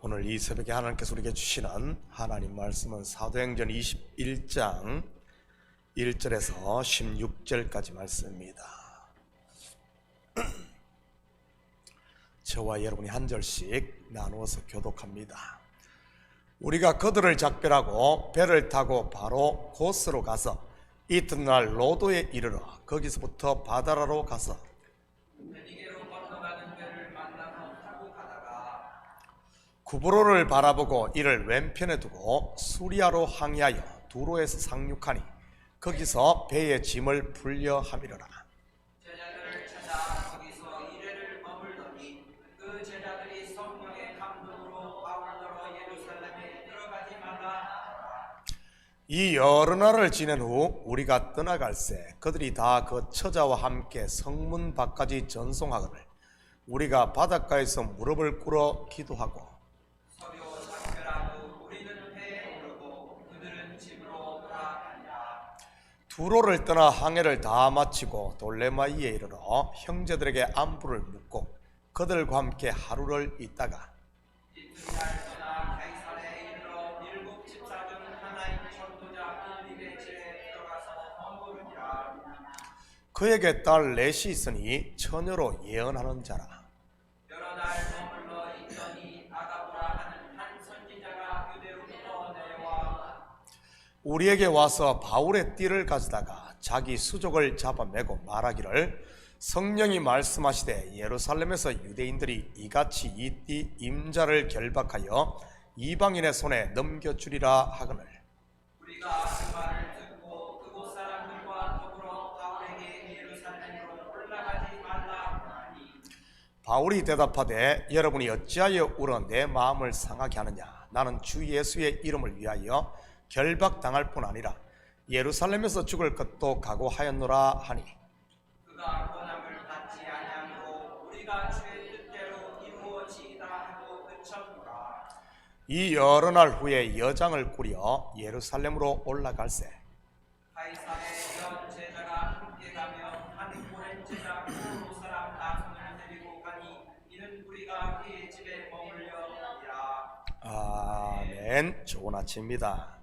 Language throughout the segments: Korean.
오늘 이 새벽에 하나님께서 우리에게 주시는 하나님 말씀은 사도행전 21장 1절에서 16절까지 말씀입니다. 저와 여러분이 한 절씩 나누어서 교독합니다. 우리가 그들을 작별하고 배를 타고 바로 고스로 가서 이튿날 로도에 이르러 거기서부터 바다라로 가서 구브로를 바라보고 이를 왼편에 두고 수리아로 항해하여 두로에서 상륙하니 거기서 배의 짐을 풀려 함이러라. 제자들을 찾아 거기서 이래를 머물더니 그 제자들이 성령의 감동으로 바울더러 예루살렘에 들어가지 말라 하더라. 이 여러 날을 지낸 후 우리가 떠나갈새 그들이 다 그 처자와 함께 성문 밖까지 전송하거늘 우리가 바닷가에서 무릎을 꿇어 기도하고 서로 작별하고 우리는 배에 오르고 그들은 집으로 돌아가니라. 두로를 떠나 항해를 다 마치고 돌레마이에 이르러 형제들에게 안부를 묻고 그들과 함께 하루를 있다가 이튿날 떠나 가이사랴에 이르러 일곱 집사 중 하나인 전도자 빌립의 집에 들어가서 머무르니라. 그에게 딸 넷이 있으니 처녀로 예언하는 자라. 여러 날 머물러 있더니 아가보라 하는 한 선지자가 그대로부터 내려와 우리에게 와서 바울의 띠를 가져다가 자기 수족을 잡아매고 말하기를 성령이 말씀하시되 예루살렘에서 유대인들이 이같이 이 띠 임자를 결박하여 이방인의 손에 넘겨주리라 하거늘 우리가 그 말을 듣고 그곳 사람들과 더불어 바울에게 예루살렘으로 올라가지 말라 하니 바울이 대답하되 여러분이 어찌하여 울어 내 마음을 상하게 하느냐. 나는 주 예수의 이름을 위하여 결박당할 뿐 아니라 예루살렘에서 죽을 것도 각오하였노라 하니 그가 권함을 받지 아니함으로 우리가 주의 뜻대로 이루어지이다 하고 그쳤노라. 이 여러 날 후에 여장을 꾸려 예루살렘으로 올라갈새 가이사랴에 연 제자가 함께 가며 한 오랜 제자 부로 사람 나손을 데리고 가니 이는 우리가 그의 집에 머물려니라. 아멘. 좋은 아침입니다.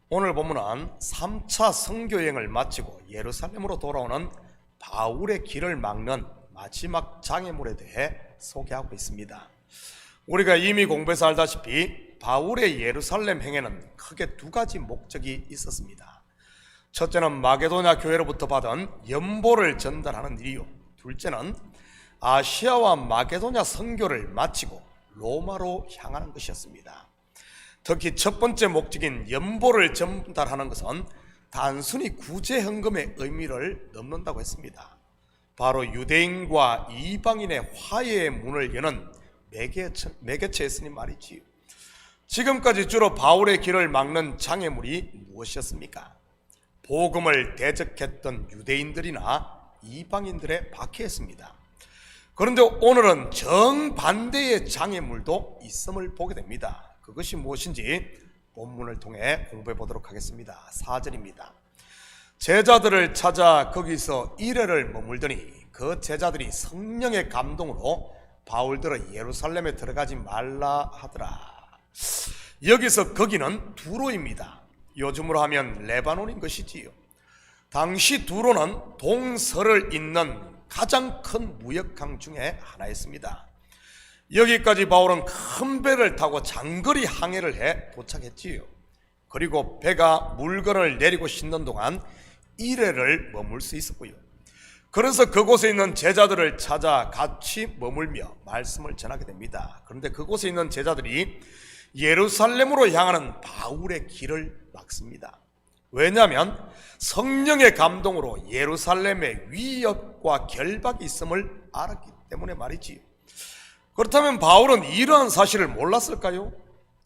오늘 본문은 3차 선교여행을 마치고 예루살렘으로 돌아오는 바울의 길을 막는 마지막 장애물에 대해 소개하고 있습니다. 우리가 이미 공부해서 알다시피 바울의 예루살렘 행에는 크게 두 가지 목적이 있었습니다. 첫째는 마게도냐 교회로부터 받은 연보를 전달하는 일이요, 둘째는 아시아와 마게도냐 선교를 마치고 로마로 향하는 것이었습니다. 특히 첫 번째 목적인 연보를 전달하는 것은 단순히 구제 헌금의 의미를 넘는다고 했습니다. 바로 유대인과 이방인의 화해의 문을 여는 매개체였으니 말이지요. 지금까지 주로 바울의 길을 막는 장애물이 무엇이었습니까? 복음을 대적했던 유대인들이나 이방인들의 박해였습니다. 그런데 오늘은 정반대의 장애물도 있음을 보게 됩니다. 그것이 무엇인지 본문을 통해 공부해 보도록 하겠습니다. 4절입니다. 제자들을 찾아 거기서 이래를 머물더니 그 제자들이 성령의 감동으로 바울들을 예루살렘에 들어가지 말라 하더라. 여기서 거기는 두로입니다. 요즘으로 하면 레바논인 것이지요. 당시 두로는 동서를 잇는 가장 큰 무역항 중에 하나였습니다. 여기까지 바울은 큰 배를 타고 장거리 항해를 해 도착했지요. 그리고 배가 물건을 내리고 싣는 동안 이래를 머물 수 있었고요. 그래서 그곳에 있는 제자들을 찾아 같이 머물며 말씀을 전하게 됩니다. 그런데 그곳에 있는 제자들이 예루살렘으로 향하는 바울의 길을 막습니다. 왜냐하면 성령의 감동으로 예루살렘의 위협과 결박이 있음을 알았기 때문에 말이지요. 그렇다면 바울은 이러한 사실을 몰랐을까요?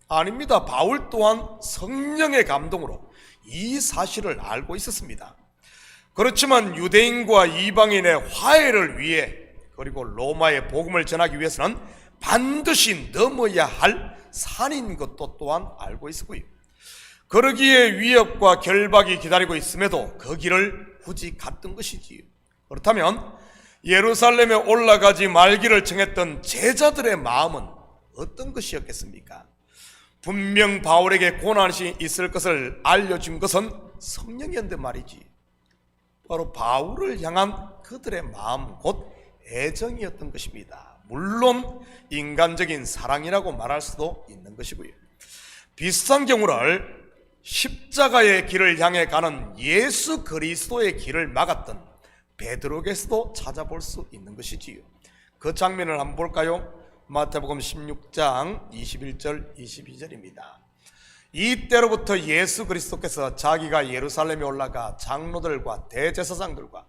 아닙니다. 바울 또한 성령의 감동으로 이 사실을 알고 있었습니다. 그렇지만 유대인과 이방인의 화해를 위해 그리고 로마의 복음을 전하기 위해서는 반드시 넘어야 할 산인 것도 또한 알고 있었고요. 그러기에 위협과 결박이 기다리고 있음에도 그 길을 굳이 갔던 것이지요. 그렇다면 예루살렘에 올라가지 말기를 청했던 제자들의 마음은 어떤 것이었겠습니까? 분명 바울에게 고난이 있을 것을 알려준 것은 성령이었는데 말이지. 바로 바울을 향한 그들의 마음, 곧 애정이었던 것입니다. 물론 인간적인 사랑이라고 말할 수도 있는 것이고요. 비슷한 경우를 십자가의 길을 향해 가는 예수 그리스도의 길을 막았던 베드로에게서도 찾아볼 수 있는 것이지요. 그 장면을 한번 볼까요? 마태복음 16장 21절 22절입니다. 이때로부터 예수 그리스도께서 자기가 예루살렘에 올라가 장로들과 대제사장들과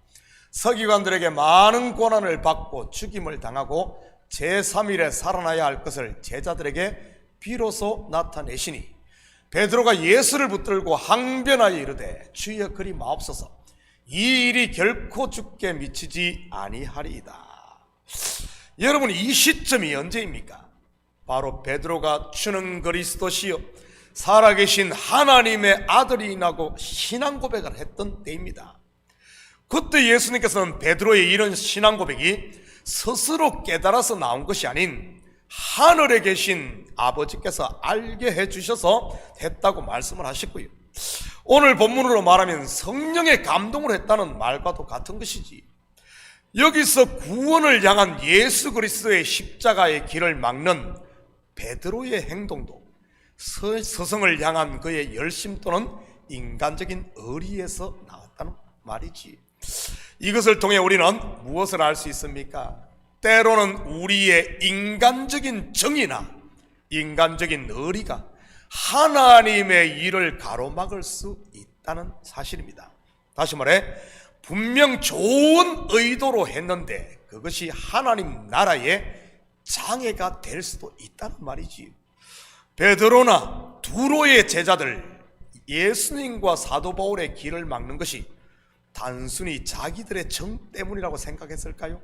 서기관들에게 많은 고난을 받고 죽임을 당하고 제3일에 살아나야 할 것을 제자들에게 비로소 나타내시니 베드로가 예수를 붙들고 항변하여 이르되 주여 그리 마옵소서 이 일이 결코 죽게 미치지 아니하리이다. 여러분, 이 시점이 언제입니까? 바로 베드로가 주는 그리스도시요 살아계신 하나님의 아들이라고 신앙 고백을 했던 때입니다. 그때 예수님께서는 베드로의 이런 신앙 고백이 스스로 깨달아서 나온 것이 아닌 하늘에 계신 아버지께서 알게 해주셔서 했다고 말씀을 하셨고요. 오늘 본문으로 말하면 성령의 감동을 했다는 말과도 같은 것이지. 여기서 구원을 향한 예수 그리스도의 십자가의 길을 막는 베드로의 행동도 스승을 향한 그의 열심 또는 인간적인 의리에서 나왔다는 말이지. 이것을 통해 우리는 무엇을 알 수 있습니까? 때로는 우리의 인간적인 정의나 인간적인 의리가 하나님의 일을 가로막을 수 있다는 사실입니다. 다시 말해 분명 좋은 의도로 했는데 그것이 하나님 나라의 장애가 될 수도 있다는 말이지. 베드로나 두로의 제자들 예수님과 사도 바울의 길을 막는 것이 단순히 자기들의 정 때문이라고 생각했을까요?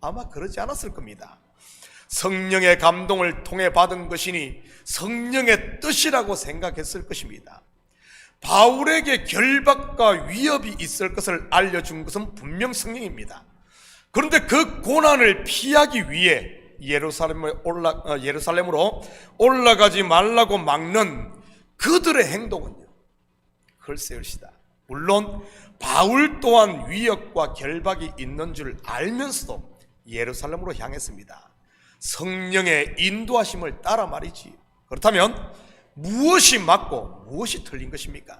아마 그러지 않았을 겁니다. 성령의 감동을 통해 받은 것이니 성령의 뜻이라고 생각했을 것입니다. 바울에게 결박과 위협이 있을 것을 알려준 것은 분명 성령입니다. 그런데 그 고난을 피하기 위해 예루살렘으로 올라가지 말라고 막는 그들의 행동은요, 글쎄요시다. 물론 바울 또한 위협과 결박이 있는 줄 알면서도 예루살렘으로 향했습니다. 성령의 인도하심을 따라 말이지. 그렇다면 무엇이 맞고 무엇이 틀린 것입니까?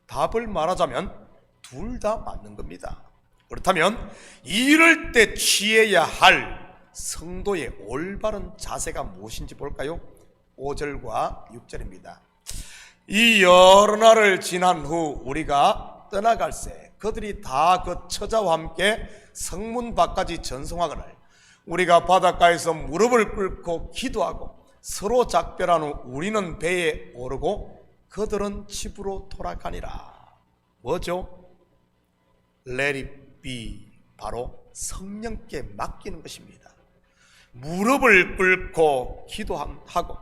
답을 말하자면 둘 다 맞는 겁니다. 그렇다면 이럴 때 취해야 할 성도의 올바른 자세가 무엇인지 볼까요? 5절과 6절입니다. 이 여러 날을 지난 후 우리가 떠나갈새 그들이 다 그 처자와 함께 성문 밖까지 전송하거늘 우리가 바닷가에서 무릎을 꿇고 기도하고 서로 작별한 후 우리는 배에 오르고 그들은 집으로 돌아가니라. 뭐죠? Let it be. 바로 성령께 맡기는 것입니다. 무릎을 꿇고 기도하고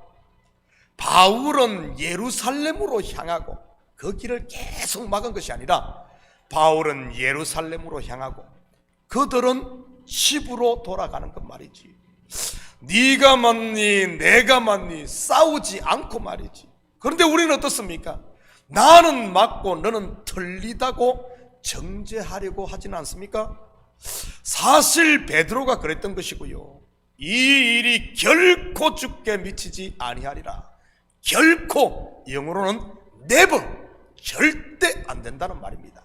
바울은 예루살렘으로 향하고 그 길을 계속 막은 것이 아니라 바울은 예루살렘으로 향하고 그들은 집으로 돌아가는 것 말이지. 네가 맞니 내가 맞니 싸우지 않고 말이지. 그런데 우리는 어떻습니까? 나는 맞고 너는 틀리다고 정죄하려고 하지는 않습니까? 사실 베드로가 그랬던 것이고요. 이 일이 결코 죽게 미치지 아니하리라. 결코, 영어로는 never, 절대 안 된다는 말입니다.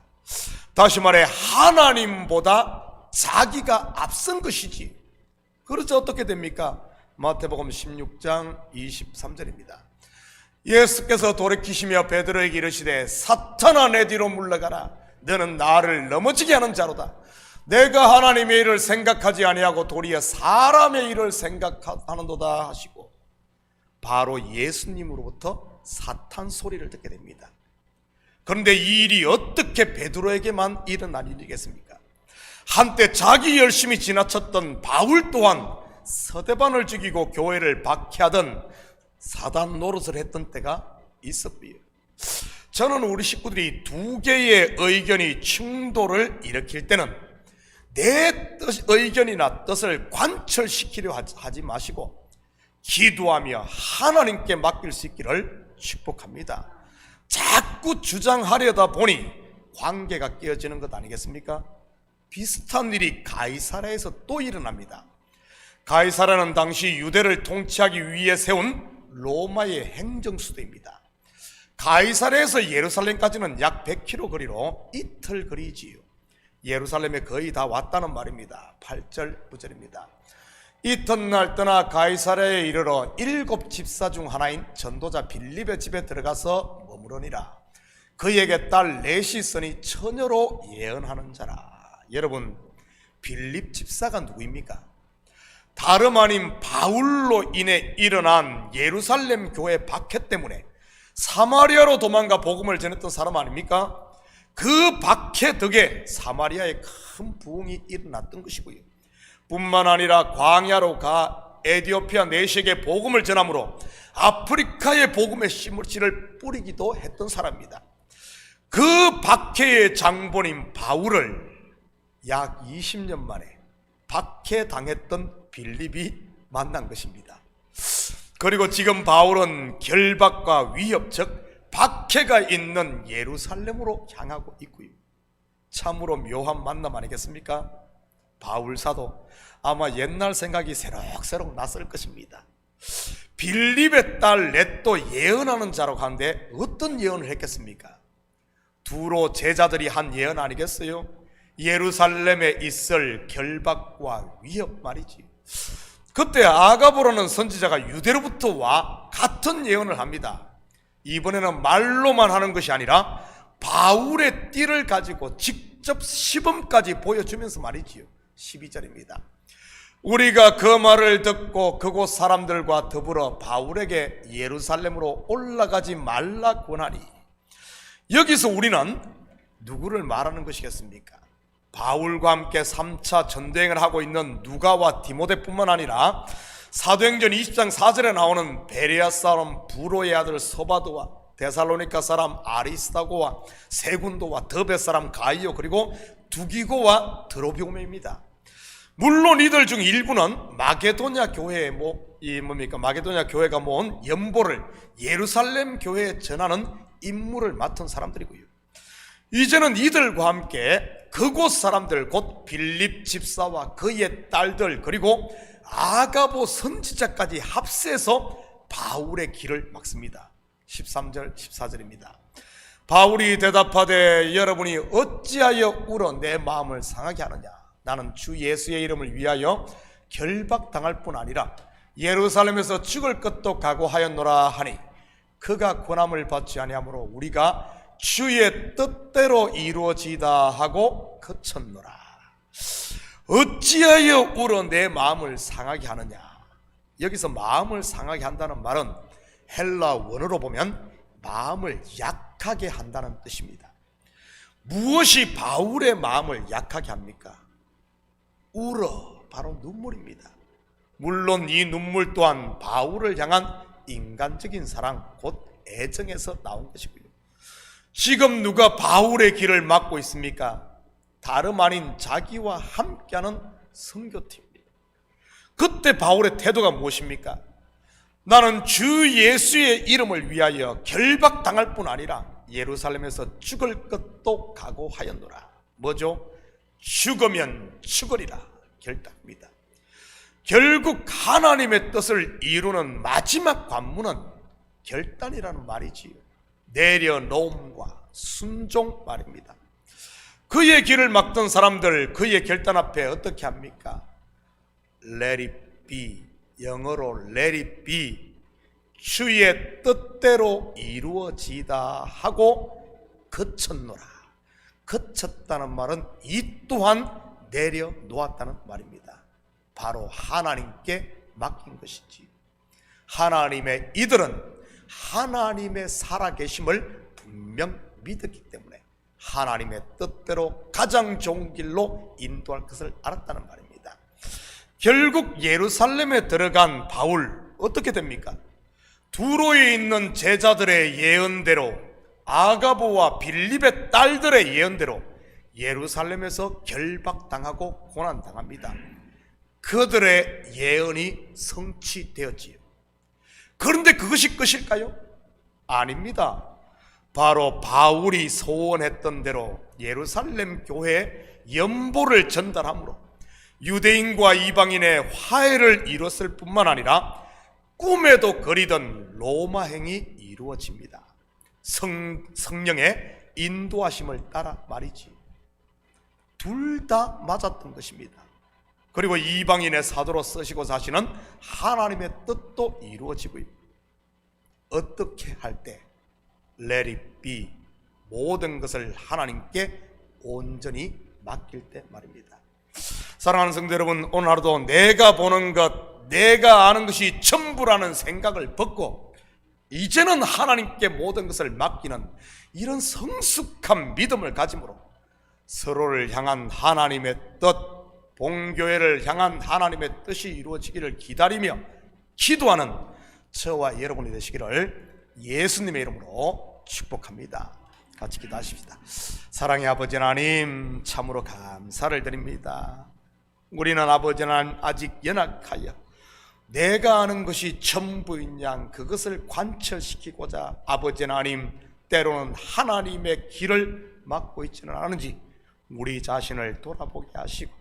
다시 말해 하나님보다 자기가 앞선 것이지. 그래서 어떻게 됩니까? 마태복음 16장 23절입니다. 예수께서 돌이키시며 베드로에게 이르시되 사탄아 내 뒤로 물러가라. 너는 나를 넘어지게 하는 자로다. 내가 하나님의 일을 생각하지 아니하고 도리어 사람의 일을 생각하는도다 하시고 바로 예수님으로부터 사탄 소리를 듣게 됩니다. 그런데 이 일이 어떻게 베드로에게만 일어난 일이겠습니까? 한때 자기 열심히 지나쳤던 바울 또한 서대반을 죽이고 교회를 박해하던 사단 노릇을 했던 때가 있었고요. 저는 우리 식구들이 두 개의 의견이 충돌을 일으킬 때는 내 의견이나 뜻을 관철시키려 하지 마시고 기도하며 하나님께 맡길 수 있기를 축복합니다. 자꾸 주장하려다 보니 관계가 깨어지는 것 아니겠습니까? 비슷한 일이 가이사랴에서 또 일어납니다. 가이사랴는 당시 유대를 통치하기 위해 세운 로마의 행정수도입니다. 가이사랴에서 예루살렘까지는 약 100km 거리로 이틀 거리지요. 예루살렘에 거의 다 왔다는 말입니다. 8절 9절입니다. 이튿날 떠나 가이사랴에 이르러 7 집사 중 하나인 전도자 빌립의 집에 들어가서 머무르니라. 그에게 딸 넷이 있으니 처녀로 예언하는 자라. 여러분, 빌립 집사가 누구입니까? 다름 아닌 바울로 인해 일어난 예루살렘 교회 박해 때문에 사마리아로 도망가 복음을 전했던 사람 아닙니까? 그 박해 덕에 사마리아에 큰 부흥이 일어났던 것이고요. 뿐만 아니라 광야로 가 에티오피아 내시에게 복음을 전함으로 아프리카의 복음의 씨를 뿌리기도 했던 사람입니다. 그 박해의 장본인 바울을 약 20년 만에 박해당했던 빌립이 만난 것입니다. 그리고 지금 바울은 결박과 위협, 즉 박해가 있는 예루살렘으로 향하고 있고요. 참으로 묘한 만남 아니겠습니까? 바울 사도 아마 옛날 생각이 새록새록 났을 것입니다. 빌립의 딸 넷도 예언하는 자라고 하는데 어떤 예언을 했겠습니까? 두로 제자들이 한 예언 아니겠어요? 예루살렘에 있을 결박과 위협 말이지. 그때 아가보라는 선지자가 유대로부터 와 같은 예언을 합니다. 이번에는 말로만 하는 것이 아니라 바울의 띠를 가지고 직접 시범까지 보여주면서 말이지요. 12절입니다. 우리가 그 말을 듣고 그곳 사람들과 더불어 바울에게 예루살렘으로 올라가지 말라 권하니. 여기서 우리는 누구를 말하는 것이겠습니까? 바울과 함께 3차 전도행을 하고 있는 누가와 디모데뿐만 아니라 사도행전 20장 4절에 나오는 베레아 사람 부로의 아들 소바도와 데살로니가 사람 아리스다고와 세군도와 더베 사람 가이오 그리고 두기고와 드로비오메입니다. 물론 이들 중 일부는 마게도냐 교회에 마게도냐 교회가 모은 연보를 예루살렘 교회에 전하는 임무를 맡은 사람들이고요. 이제는 이들과 함께 그곳 사람들 곧 빌립 집사와 그의 딸들 그리고 아가보 선지자까지 합세해서 바울의 길을 막습니다. 13절 14절입니다. 바울이 대답하되 여러분이 어찌하여 울어 내 마음을 상하게 하느냐. 나는 주 예수의 이름을 위하여 결박당할 뿐 아니라 예루살렘에서 죽을 것도 각오하였노라 하니 그가 권함을 받지 아니하므로 우리가 주의 뜻대로 이루어지다 하고 그쳤노라. 어찌하여 울어 내 마음을 상하게 하느냐. 여기서 마음을 상하게 한다는 말은 헬라 원어로 보면 마음을 약하게 한다는 뜻입니다. 무엇이 바울의 마음을 약하게 합니까? 울어, 바로 눈물입니다. 물론 이 눈물 또한 바울을 향한 인간적인 사랑 곧 애정에서 나온 것이고요. 지금 누가 바울의 길을 막고 있습니까? 다름 아닌 자기와 함께하는 선교팀입니다. 그때 바울의 태도가 무엇입니까? 나는 주 예수의 이름을 위하여 결박당할 뿐 아니라 예루살렘에서 죽을 것도 각오하였노라. 뭐죠? 죽으면 죽으리라 결단입니다. 결국 하나님의 뜻을 이루는 마지막 관문은 결단이라는 말이지요. 내려놓음과 순종 말입니다. 그의 길을 막던 사람들 그의 결단 앞에 어떻게 합니까? Let it be, 영어로 let it be, 주의 뜻대로 이루어지다 하고 그쳤노라. 그쳤다는 말은 이 또한 내려놓았다는 말입니다. 바로 하나님께 맡긴 것이지. 하나님의 이들은 하나님의 살아계심을 분명 믿었기 때문에 하나님의 뜻대로 가장 좋은 길로 인도할 것을 알았다는 말입니다. 결국 예루살렘에 들어간 바울 어떻게 됩니까? 두로에 있는 제자들의 예언대로 아가보와 빌립의 딸들의 예언대로 예루살렘에서 결박당하고 고난당합니다. 그들의 예언이 성취되었지요. 그런데 그것이 끝일까요? 아닙니다. 바로 바울이 소원했던 대로 예루살렘 교회에 연보를 전달함으로 유대인과 이방인의 화해를 이뤘을 뿐만 아니라 꿈에도 그리던 로마행이 이루어집니다. 성령의 인도하심을 따라 말이지. 둘 다 맞았던 것입니다. 그리고 이방인의 사도로 쓰시고 사시는 하나님의 뜻도 이루어지고요. 어떻게 할 때? Let it be. 모든 것을 하나님께 온전히 맡길 때 말입니다. 사랑하는 성도 여러분, 오늘 하루도 내가 보는 것, 내가 아는 것이 전부라는 생각을 벗고 이제는 하나님께 모든 것을 맡기는 이런 성숙한 믿음을 가짐으로 서로를 향한 하나님의 뜻, 본교회를 향한 하나님의 뜻이 이루어지기를 기다리며 기도하는 저와 여러분이 되시기를 예수님의 이름으로 축복합니다. 같이 기도하십시다. 사랑의 아버지 하나님, 참으로 감사를 드립니다. 우리는 아버지 하나님 아직 연약하여 내가 아는 것이 전부인 양 그것을 관철시키고자 아버지 하나님 때로는 하나님의 길을 막고 있지는 않은지 우리 자신을 돌아보게 하시고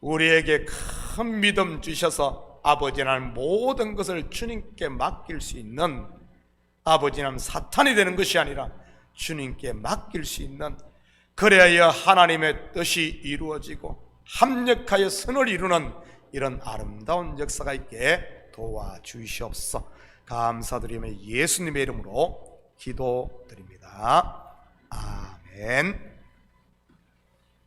우리에게 큰 믿음 주셔서 아버지 하나님 모든 것을 주님께 맡길 수 있는 아버지 하나님 사탄이 되는 것이 아니라 주님께 맡길 수 있는, 그래야 하나님의 뜻이 이루어지고 합력하여 선을 이루는 이런 아름다운 역사가 있게 도와주시옵소서. 감사드리며 예수님의 이름으로 기도드립니다. 아멘.